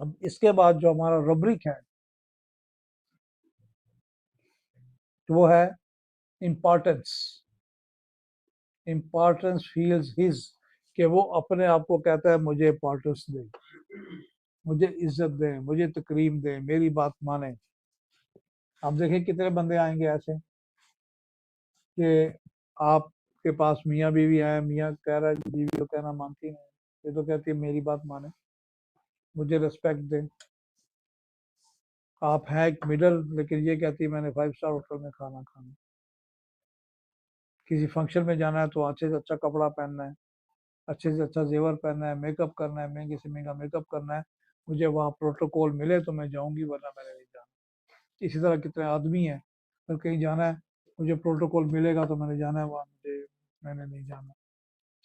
अब इसके बाद जो हमारा रब्रिक है वो है इम्पोर्टेंस। इम्पोर्टेंस फील्स हिज, कि वो अपने आप को कहता है मुझे इम्पोर्टेंस दे, मुझे इज्जत दे, मुझे तकरीम दे, मेरी बात माने। आप देखें कितने बंदे आएंगे ऐसे कि आपके पास मियाँ बीवी है, मियाँ कह रहा है कि बीवी तो कहना मानती नहीं, ये तो कहती है मेरी बात माने, मुझे रिस्पेक्ट दे। आप हैं एक मिडल, लेकिन ये कहती है मैंने 5 स्टार होटल में खाना खाना। किसी फंक्शन में जाना है तो अच्छे से अच्छा कपड़ा पहनना है, अच्छे से अच्छा जेवर पहनना है, मेकअप करना है, महंगे से महंगा मेकअप करना है। मुझे वहाँ प्रोटोकॉल मिले तो मैं जाऊंगी, वरना मैंने नहीं जाना। इसी तरह कितने आदमी हैं, अगर कहीं जाना है, मुझे प्रोटोकॉल मिलेगा तो मैंने जाना है, वहाँ मुझे मैंने नहीं जाना।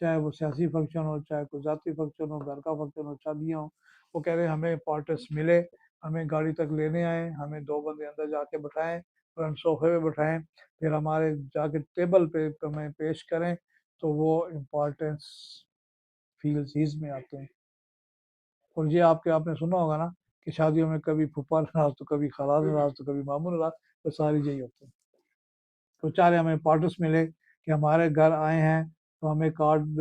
चाहे वो सियासी फंक्शन हो, चाहे कोई जाति फंक्शन हो, घर का फंक्शन हो, शादियाँ हो, वो कह रहे हैं हमें पार्टनर्स मिले, हमें गाड़ी तक लेने आए, हमें 2 बंदे अंदर जाके बैठाएं, और हम सोफे पे बैठाएं, फिर हमारे जाके टेबल पे हमें पेश करें, तो वो इम्पोर्टेंस फील्स हिज में आते हैं। और ये आपने सुना होगा ना कि शादियों में कभी फूफा नाराज, तो कभी खाला नाराज, तो कभी मामू नाराज, तो सारी यही होते हैं। तो चाहे हमें पार्टनर्स मिले कि हमारे घर आए हैं, तो हमें कार्ड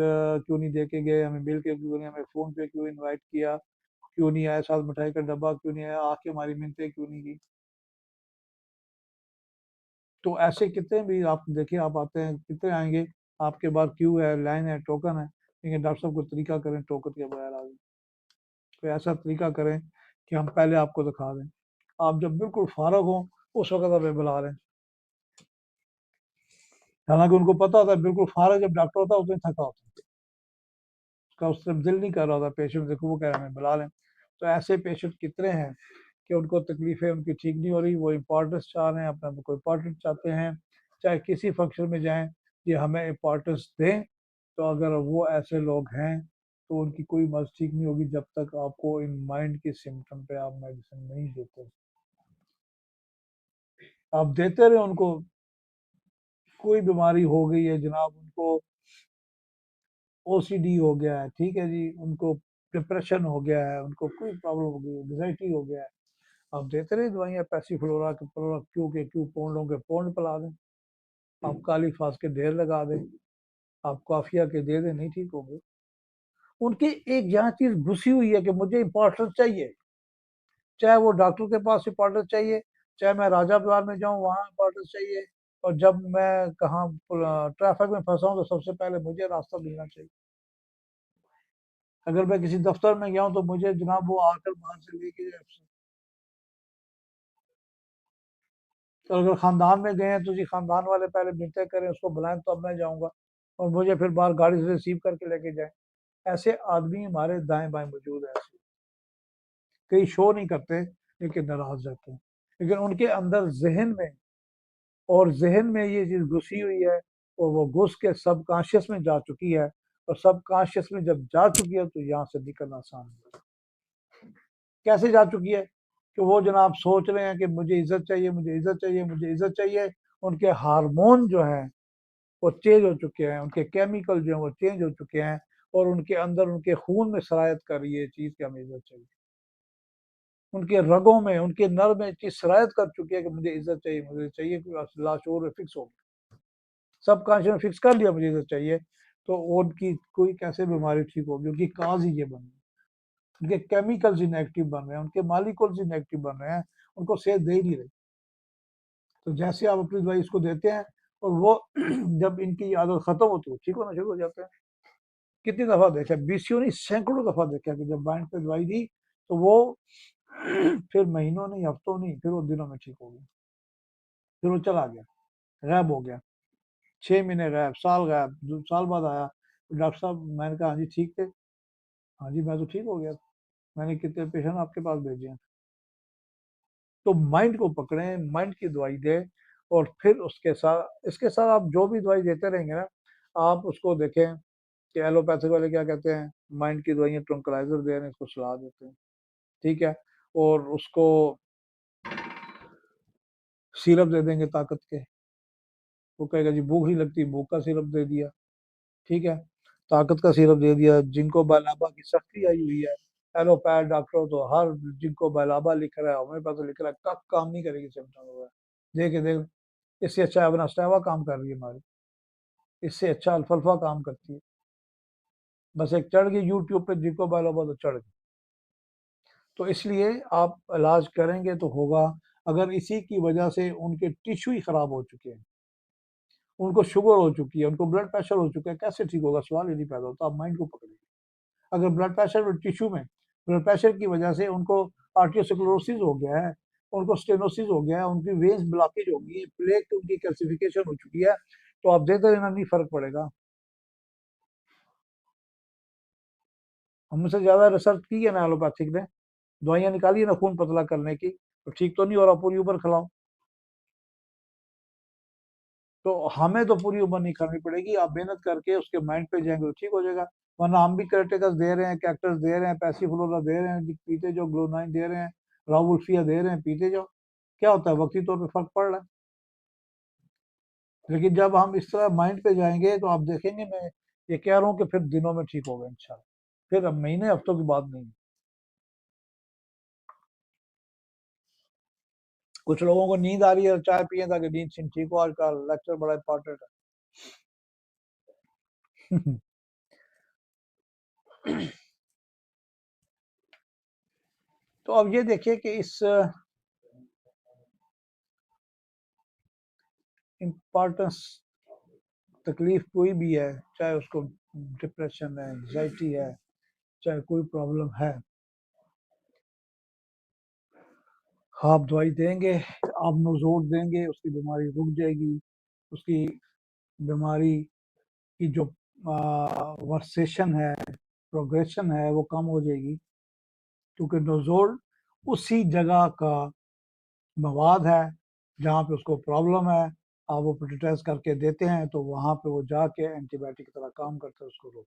क्यों नहीं दे के गए, हमें मिल के क्यों नहीं, हमें फ़ोन पे क्यों इनवाइट किया, क्यों नहीं आए, साथ मिठाई का डब्बा क्यों नहीं आया, आके हमारी मिन्नतें क्यों नहीं की। तो ऐसे कितने भी आप देखिए, आप आते हैं कितने आएंगे, आपके पास क्यू है, लाइन है, टोकन है, लेकिन डॉक्टर साहब को तरीका करें टोकन के बगैर आ जाए। तो ऐसा तरीका करें कि हम पहले आपको दिखा दें, आप जब बिल्कुल फारग हो उस वक्त हमें बुला लें। हालांकि उनको पता होता है बिल्कुल फारग जब डॉक्टर होता है उस दिन थका होता है, उसका उस टाइम दिल नहीं कर रहा होता पेशेंट, देखो वो कह रहे हैं हमें बुला लें। तो ऐसे पेशेंट कितने हैं कि उनको तकलीफें उनकी ठीक नहीं हो रही, वो इम्पोर्टेंस चाह रहे हैं, अपना कोई इम्पोर्टेंस चाहते हैं, चाहे किसी फंक्शन में जाएं, ये हमें इम्पोर्टेंस दें। तो अगर वो ऐसे लोग हैं तो उनकी कोई मर्ज ठीक नहीं होगी जब तक आपको इन माइंड के सिम्टम पे आप मेडिसिन नहीं देते। आप देते रहे उनको, कोई बीमारी हो गई है जनाब, उनको ओसीडी हो गया है, ठीक है जी, उनको डिप्रेशन हो गया है, उनको कोई प्रॉब्लम हो गई, एंग्जाइटी हो गया है, आप देते रहे दवाइयाँ, पैसिफ्लोरा के फ्लोरा क्यू के क्यू, पौंडों के पौंड पिला दें, आप काली फास के ढेर लगा दें, आप काफिया के दे दें, नहीं ठीक होंगे। उनकी एक यहाँ चीज घुसी हुई है कि मुझे इंपॉर्टेंस चाहिए, चाहे वो डॉक्टर के पास इंपॉर्टेंस चाहिए, चाहे मैं राजा बाजार में जाऊँ वहाँ इंपॉर्टेंस चाहिए, और जब मैं कहाँ ट्रैफिक में फंसा हूँ तो सबसे पहले मुझे रास्ता मिलना चाहिए। अगर मैं किसी दफ्तर में गया हूँ तो मुझे जनाब वो आकर बाहर से लेके जाए। तो अगर खानदान में गए हैं तो जी खानदान वाले पहले मिलते करें, उसको बुलाएं तो अब मैं जाऊंगा, और मुझे फिर बाहर गाड़ी से रिसीव करके लेके जाए। ऐसे आदमी हमारे दाएं बाएं मौजूद है ऐसे, कई शो नहीं करते लेकिन नाराज रहते हैं, लेकिन उनके अंदर जहन में, और जहन में ये चीज घुसी हुई है, और वो घुस के सबकॉन्शियस में जा चुकी है, और सबकॉन्शियस में जब जा चुकी है तो यहाँ से निकलना आसान है। कैसे जा चुकी है कि वो जनाब सोच रहे हैं कि मुझे इज्जत चाहिए, मुझे इज्जत चाहिए, मुझे इज्जत चाहिए। उनके हार्मोन जो है वो चेंज हो चुके हैं, उनके केमिकल जो है वो चेंज हो चुके हैं, और उनके अंदर उनके खून में सरायत कर रही है चीज की हमें इज्जत चाहिए, उनके रगों में, उनके नर में चीज सरायत कर चुकी है कि मुझे इज्जत चाहिए, मुझे चाहिए, लाशूर में फिक्स हो गया, सब कॉन्शियस फिक्स कर लिया मुझे इज्जत चाहिए। तो उनकी कोई कैसे बीमारी ठीक होगी, उनकी काज ही ये बन रही है, उनके केमिकल्स ही नेगेटिव बन रहे हैं, उनके मालिक्यूल्स ही नेगेटिव बन रहे हैं, उनको सेहत दे ही नहीं रही। तो जैसे आप अपनी दवाई इसको देते हैं, और वो जब इनकी आदत खत्म होती है ठीक होना शुरू हो जाता है। कितनी दफा देखा, बीसियों नहीं सैकड़ों दफा देखा कि जब माइंड पे दवाई दी तो वो फिर महीनों नहीं, हफ्तों नहीं, फिर वो दिनों में ठीक हो गया, फिर वो चला गया, गायब हो गया, 6 महीने गायब, साल गायब, 2 साल बाद आया, डॉक्टर साहब, मैंने कहा हाँ जी ठीक थे, हाँ जी मैं तो ठीक हो गया, मैंने कितने पेशेंट आपके पास भेजे हैं। तो माइंड को पकड़ें, माइंड की दवाई दें, और फिर उसके साथ, इसके साथ आप जो भी दवाई देते रहेंगे ना, आप उसको देखें कि एलोपैथिक वाले क्या कहते हैं, माइंड की दवाइयाँ ट्रंकलाइजर दे रहे हैं, इसको सलाह देते हैं, ठीक है, और उसको सिरप दे देंगे ताकत के, वो कहेगा जी भूख नहीं लगती, भूख का सिरप दे दिया, ठीक है, ताकत का सिरप दे दिया। जिनको बालाबा की सख्ती आई हुई है एलोपैथ डॉक्टर तो हर जिनको बलाबा लिख रहा है, होम्योपैथ लिख रहा है, कब काम नहीं करेगी सिम्टम हुआ देखे देख। इससे अच्छा अवनास्टैवा काम कर रही है हमारी, इससे अच्छा अल्फाल्फा काम करती है। बस एक चढ़ गई यूट्यूब पे जिनको बलाबा तो चढ़ गई। तो इसलिए आप इलाज करेंगे तो होगा। अगर इसी की वजह से उनके टिश्यू ही खराब हो चुके हैं, उनको शुगर हो चुकी है, उनको ब्लड प्रेशर हो चुका है, कैसे ठीक होगा? सवाल ही नहीं पैदा होता। आप माइंड को पकड़िए। अगर ब्लड प्रेशर टिश्यू में, ब्लड प्रेशर की वजह से उनको आर्टियोस्क्लेरोसिस हो गया है, उनको स्टेनोसिस हो गया है, उनकी वेन्स ब्लॉकेज हो गई है, प्लेक उनकी कैल्सिफिकेशन हो चुकी है, तो आप देते रहना, नहीं फर्क पड़ेगा। हमसे ज्यादा रिसर्च की है ना एलोपैथिक ने, दवाइयां निकाली है ना खून पतला करने की, तो ठीक तो नहीं हो रहा, पूरी उम्र खिलाओ। तो हमें तो पूरी उम्र नहीं खानी पड़ेगी, आप मेहनत करके उसके माइंड पे जाएंगे तो ठीक हो जाएगा। वरना हम भी कैरेटिकस दे रहे हैं, कैक्टस दे रहे हैं, पैसिफलोरा दे रहे हैं, पीते जो ग्लोनाइन दे रहे हैं, रावुल्फिया दे रहे हैं, पीते जाओ। क्या होता है? वक्ती तौर पे फर्क पड़ रहा है। लेकिन जब हम इस तरह माइंड पे जाएंगे तो आप देखेंगे, मैं ये कह रहा हूँ कि फिर दिनों में ठीक होगा इंशाल्लाह। फिर अब महीने हफ्तों की बात नहीं है। कुछ लोगों को नींद आ रही है, चाय पिए ताकि नींद से ठीक हो। आज का लेक्चर बड़ा इंपॉर्टेंट है। तो अब ये देखिए कि इस इम्पोर्टेंस, तकलीफ कोई भी है, चाहे उसको डिप्रेशन है, एंजाइटी है, चाहे कोई प्रॉब्लम है, आप दवाई देंगे, आप नोज़ोड देंगे, उसकी बीमारी रुक जाएगी। उसकी बीमारी की जो वर्सेशन है, प्रोग्रेशन है, वो कम हो जाएगी। क्योंकि नोज़ोड उसी जगह का मवाद है जहाँ पे उसको प्रॉब्लम है। आप वो प्रोटेस्ट करके देते हैं तो वहाँ पे वो जाके एंटीबायोटिक की तरह काम करता है, उसको रोक।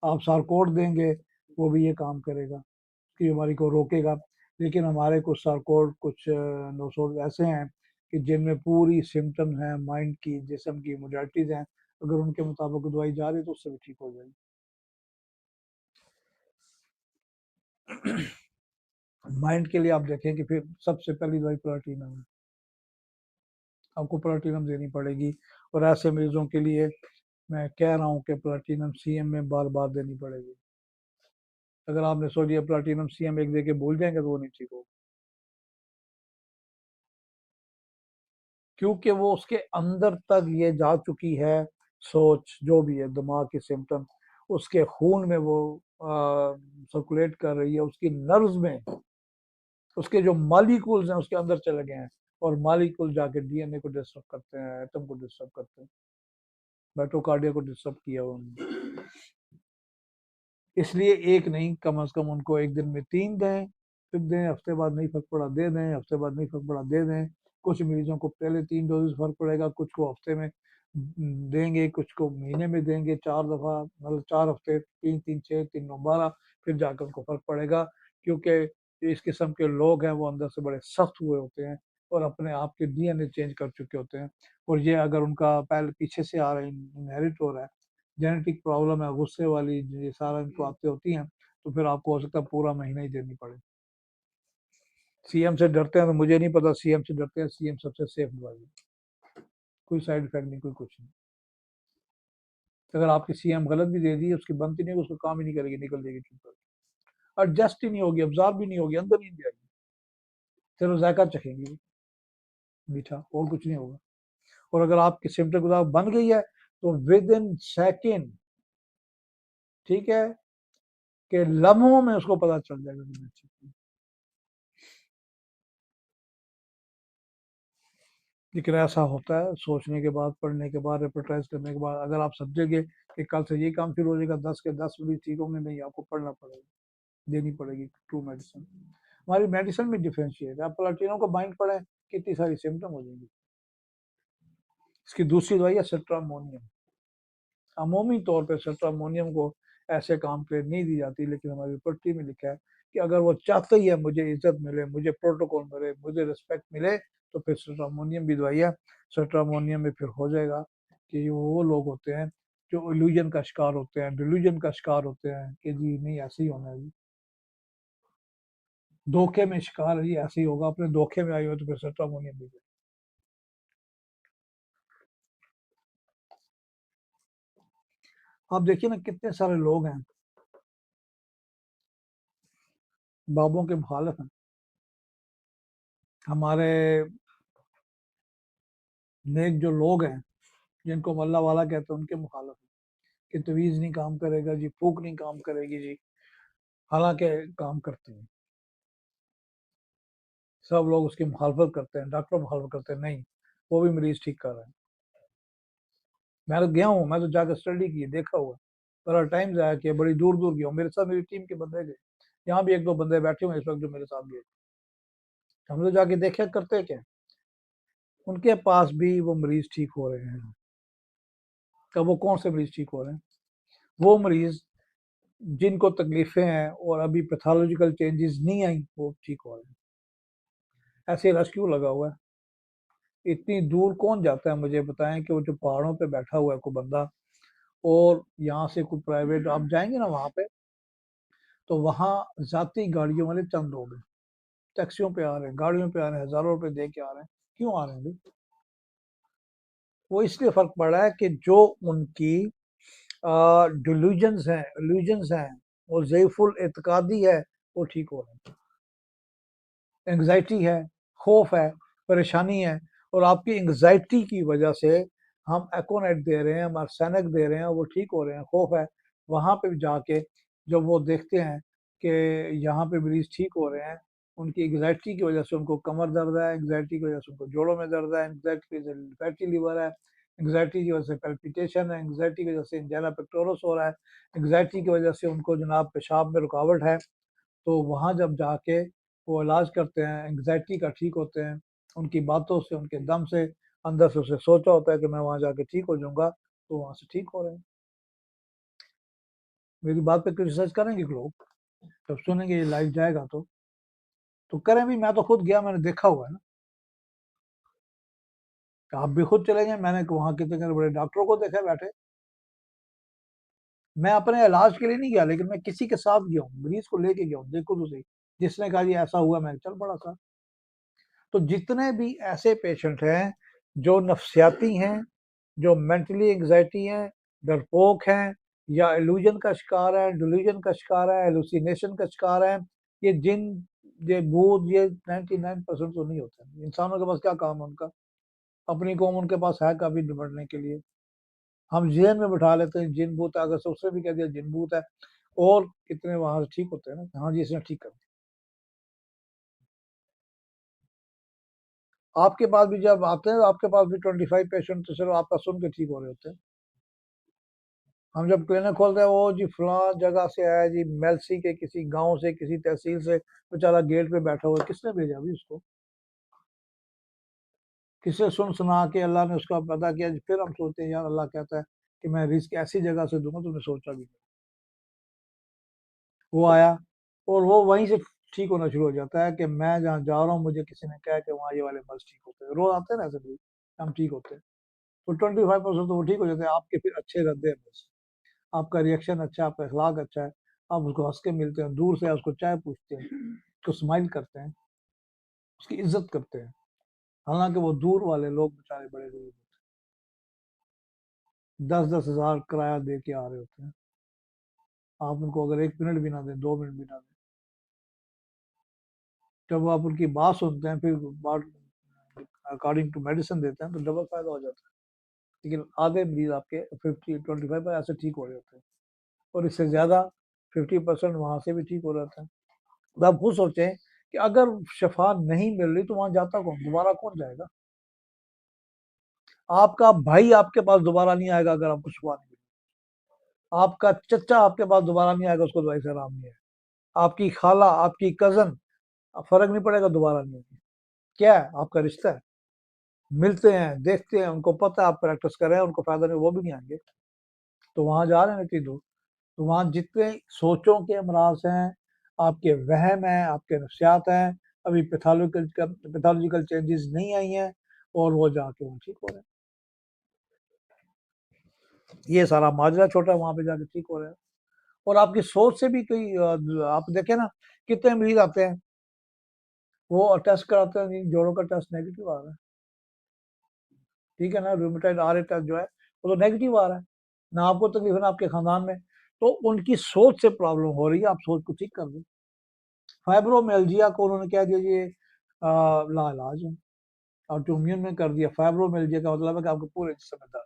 आप सारकोड देंगे, वो भी ये काम करेगा, की बीमारी को रोकेगा। लेकिन हमारे कुछ सारकोड, कुछ नोसोड ऐसे हैं कि जिनमें पूरी सिम्टम है माइंड की, जिस्म की मोडालिटीज हैं, अगर उनके मुताबिक दवाई जा रही है तो उससे भी ठीक हो जाएगी। माइंड के लिए आप देखें कि फिर सबसे पहली दवाई प्लाटिनम है, आपको प्लाटिनम देनी पड़ेगी। और ऐसे मरीजों के लिए मैं कह रहा हूँ कि प्लाटिनम सीएम में बार बार देनी पड़ेगी। अगर आपने सोचिए प्लाटिनम सीएम एक दे के भूल जाएंगे तो वो नहीं ठीक होगा। क्योंकि वो उसके अंदर तक ये जा चुकी है, सोच जो भी है, दिमाग की सिम्टम उसके खून में वो सर्कुलेट कर रही है, उसकी नर्व्स में उसके जो मालिक्यूल्स हैं उसके अंदर चले गए हैं, और मालिक्यूल जाके डीएनए को डिस्टर्ब करते हैं, एटम को डिस्टर्ब करते हैं, माइटोकार्डिया को डिस्टर्ब किया उन्होंने। इसलिए एक नहीं, कम से कम उनको एक दिन में 3 दें, फिर दें, हफ्ते बाद नहीं फर्क पड़ा दे दें, हफ्ते बाद नहीं फर्क पड़ा दे दें। कुछ मरीजों को पहले 3 डोज फर्क पड़ेगा, कुछ को हफ्ते में देंगे, कुछ को महीने में देंगे, 4 दफा, मतलब 4 हफ्ते, 3 3 6 3 9 12, फिर जाकर उनको फर्क पड़ेगा। क्योंकि इस किस्म के लोग हैं वो अंदर से बड़े सख्त हुए होते हैं और अपने आप के डीएनए चेंज कर चुके होते हैं। और ये अगर उनका पहले पीछे से आ रहा है, इनहेरिट हो रहा है, जेनेटिक प्रॉब्लम है, गुस्से वाली, ये सारा इनको आते होती हैं, तो फिर आपको हो सकता है पूरा महीना ही देनी पड़े। सीएम से डरते हैं तो मुझे नहीं पता, सीएम से डरते हैं, सीएम सबसे सेफ दवाई है, कोई साइड इफेक्ट नहीं, कोई कुछ नहीं। अगर आपकी सीएम गलत भी दे दी, उसकी बनती नहीं, उसको काम ही नहीं करेगी, निकल जाएगी चुप कर, एडजस्ट ही नहीं होगी, अब्जॉर्ब भी नहीं होगी, अंदर नहीं जाएगी, फिर वो जायका चखेंगी मीठा, और कुछ नहीं होगा। और अगर आपकी सिम्टम गुदार बन गई है तो विद इन सेकेंड, ठीक है, कि लम्हों में उसको पता चल जाएगा कि मैं ठीक हूँ। लेकिन ऐसा होता है, सोचने के बाद, पढ़ने के बाद, रिपोर्टाइज करने के बाद, अगर आप समझेंगे कि कल से ये काम शुरू हो जाएगा, 10 के 10 मरीज ठीक होंगे, नहीं, आपको पढ़ना पड़ेगा, देनी पड़ेगी ट्रू मेडिसिन। हमारी मेडिसिन में डिफ्रेंशिएट है, आप प्लाटिनम को बाइंड पढ़ें, कितनी सारी सिम्टम हो जाएंगी। इसकी दूसरी दवाई है सेट्रामोनियम। अमूमी तौर पर सेट्रामोनियम को ऐसे काम पे नहीं दी जाती, लेकिन हमारी पट्टी में लिखा है कि अगर वो चाहते ही है मुझे इज्जत मिले, मुझे प्रोटोकॉल मिले, मुझे रिस्पेक्ट मिले, तो फिर सेट्रामोनियम भी दवाई है। सेट्रामोनियम में फिर हो जाएगा कि वो लोग होते हैं जो इल्यूजन का शिकार होते हैं, डिल्यूजन का शिकार होते हैं कि जी नहीं ऐसे ही होना है जी, धोखे में शिकार है जी, ऐसे ही होगा, अपने धोखे में आई हो तो फिर सेट्रामोनियम भी। आप देखिए ना कितने सारे लोग हैं बाबों के मुखालिफ हैं, हमारे नेक जो लोग हैं जिनको हम अल्लाह वाला कहते हैं उनके मुखालिफ हैं कि तवीज़ नहीं काम करेगा जी, फूक नहीं काम करेगी जी, हालांकि काम करती है। सब लोग उसकी मुखालफत करते हैं, डॉक्टर मुखालफत करते हैं, नहीं वो भी मरीज ठीक कर रहे हैं। मैं तो गया हूँ, मैं तो जाकर स्टडी की, देखा हुआ है, बड़ा टाइम ज़ाया किया, बड़ी दूर दूर गया हूँ, मेरे साथ मेरी टीम के बंदे गए, यहाँ भी एक दो बंदे बैठे हुए हैं इस वक्त जो मेरे साथ गए, हम तो जाके देखे करते क्या, उनके पास भी वो मरीज ठीक हो रहे हैं। कब वो कौन से मरीज ठीक हो रहे हैं? वो मरीज जिनको तकलीफें हैं और अभी पैथोलॉजिकल चेंजेस नहीं आई वो ठीक हो रहे हैं। ऐसे रश क्यों लगा हुआ है? इतनी दूर कौन जाता है मुझे बताएं, कि वो जो पहाड़ों पे बैठा हुआ है कोई बंदा, और यहाँ से कोई प्राइवेट आप जाएंगे ना वहाँ पे, तो वहाँ जाती गाड़ियों वाले चंद लोग हैं, टैक्सियों पे आ रहे हैं, गाड़ियों पे आ रहे हैं, हजारों रुपए दे के आ रहे हैं। क्यों आ रहे हैं भाई? वो इसलिए फर्क पड़ा है कि जो उनकी डिल्यूजन्स हैं, इल्यूजन्स हैं, वो ज़ईफुल एतकादी है, वो ठीक हो रहे हैं। एंग्जाइटी है, खौफ है, परेशानी है, और आपकी एंग्जाइटी की वजह से हम एकोनेट दे रहे हैं, हम आर्सेनिक दे रहे हैं, वो ठीक हो रहे हैं। खौफ है, वहाँ पे भी जाके जब वो देखते हैं कि यहाँ पे मरीज ठीक हो रहे हैं, उनकी एंग्जाइटी की वजह से उनको कमर दर्द है, एंग्जाइटी की वजह से उनको जोड़ों में दर्द है, एंग्जाइटी की वजह से फैटी लीवर है, एंग्जाइटी की वजह से पैल्पिटेशन है, एंग्जाइटी की वजह से इंजाइना पेक्टोरस हो रहा है, एंग्जाइटी की वजह से उनको जनाब पेशाब में रुकावट है। तो वहाँ जब जाके वो इलाज करते हैं, एंग्जाइटी का ठीक होते हैं, उनकी बातों से, उनके दम से, अंदर से उसे सोचा होता है कि मैं वहाँ जाके ठीक हो जाऊंगा, तो वहाँ से ठीक हो रहे हैं। मेरी बात पे क्रिटिसाइज करेंगे लोग, जब सुनेंगे ये लाइव जाएगा तो करें भी, मैं तो खुद गया, मैंने देखा हुआ है ना। आप भी खुद चले गए, मैंने वहाँ कितने बड़े डॉक्टरों को देखा बैठे। मैं अपने इलाज के लिए नहीं गया, लेकिन मैं किसी के साथ गया हूँ, मरीज को लेके गया हूँ, देखो तो सही, जिसने कहा ये ऐसा हुआ, मैं चल पड़ा था। तो जितने भी ऐसे पेशेंट हैं जो नफ्सियाती हैं, जो मेंटली एंग्जाइटी हैं, डरपोक हैं, या इल्यूजन का शिकार है, डिल्यूजन का शिकार है, हेलुसिनेशन का शिकार है, ये जिन, ये भूत, ये 99% तो नहीं होते हैं। इंसानों के पास क्या काम है उनका? अपनी कौम उनके पास है काफी निपटने के लिए। हम जेल में बिठा लेते हैं जिन भूत है, अगर से उसने भी कह दिया जिन भूत है, और कितने वहां से ठीक होते हैं ना, हाँ जी इसने ठीक कर दिया। आपके पास भी जब आते हैं, आपके पास भी 25 पेशेंट तो सिर्फ आपका सुन के ठीक हो रहे होते हैं। हम जब क्लिनिक खोलते हैं, वो जी फलां जगह से आया जी, मेलसी के किसी गांव से, किसी तहसील से, बेचारा गेट पे बैठा हुआ है, किसने भेजा अभी उसको? किसे सुन सुना के अल्लाह ने उसका पैदा किया जी, फिर हम सोचते हैं यार, अल्लाह कहता है कि मैं रिस्क ऐसी जगह से दूंगा, तुमने सोचा भी नहीं। वो आया, और वो वहीं से ठीक होना शुरू हो जाता है कि मैं जहाँ जा रहा हूँ, मुझे किसी ने कहा कि वहाँ ये वाले मर्ज ठीक होते हैं, रोज आते हैं ना ऐसे भी, हम ठीक होते हैं। तो 25% तो वो ठीक हो जाते हैं, आपके फिर अच्छे रद्दे बस, आपका रिएक्शन अच्छा है, आपका अखलाक अच्छा है, आप उसको हंस के मिलते हैं, दूर से उसको चाय पूछते हैं, उसको स्माइल करते हैं, उसकी इज्जत करते हैं। हालांकि वो दूर वाले लोग बेचारे बड़े गरीब होते हैं, 10-10 हज़ार किराया दे के आ रहे होते हैं, आप उनको अगर 1 मिनट भी ना दें, 2 मिनट भी ना दें, जब आप उनकी बात सुनते हैं, फिर बात अकॉर्डिंग टू मेडिसिन देते हैं, तो डबल फायदा हो जाता है। लेकिन आधे मरीज आपके 25 पर ऐसे ठीक हो रहे होते हैं, और इससे ज्यादा 50% वहां से भी ठीक हो जाता है। तो आप खुद सोचें कि अगर शफा नहीं मिल रही तो वहां जाता कौन, दोबारा कौन जाएगा? आपका भाई आपके पास दोबारा नहीं आएगा अगर आपको शफा नहीं मिली, आपका चचा आपके पास दोबारा नहीं आएगा, उसको दवाई से आराम नहीं है, आपकी खाला, आपकी कजन, फर्क नहीं पड़ेगा, दोबारा नहीं होगी। क्या है? आपका रिश्ता है, मिलते हैं, देखते हैं, उनको पता है आप प्रैक्टिस कर रहे हैं, उनको फायदा नहीं, वो भी नहीं आएंगे, तो वहां जा रहे हैं इतनी दूर। तो वहाँ जितने सोचों के अमराज हैं, आपके वहम हैं, आपके नफ्सियात हैं, अभी पैथोलॉजिकल चेंजेस नहीं आई हैं, और वो जाके वो ठीक हो रहे हैं। ये सारा माजरा छोटा है, वहां पे जाके ठीक हो रहे हैं। और आपकी सोच से भी कोई आप देखें ना, कितने मरीज आते हैं, वो टेस्ट कराते हैं, जोड़ों का टेस्ट नेगेटिव आ रहा है, ठीक है ना, रूमेटाइड आर टेस्ट जो है वो तो नेगेटिव आ रहा है, ना आपको तकलीफ है ना आपके खानदान में। तो उनकी सोच से प्रॉब्लम हो रही है, आप सोच को ठीक कर दो। फाइब्रोमियल्जिया को उन्होंने क्या दिया, ये लाइलाज है, ऑटोइम्यून में कर दिया। फाइब्रोमियल्जिया का मतलब है कि आपके पूरे जिस्म में दर्द,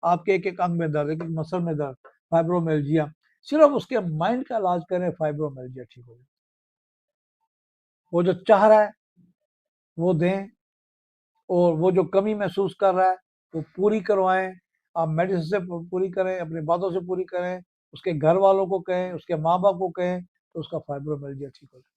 आपके एक एक अंग में दर्द, एक एक मसल में दर्द, फाइब्रोमियल्जिया। सिर्फ उसके माइंड का इलाज करें, फाइब्रोमियल्जिया ठीक हो जाए। वो जो चाह रहा है वो दें, और वो जो कमी महसूस कर रहा है वो पूरी करवाएं। आप मेडिसिन से पूरी करें, अपनी बातों से पूरी करें, उसके घर वालों को कहें, उसके माँ बाप को कहें, तो उसका फाइब्रोमियल्जिया ठीक हो जाए।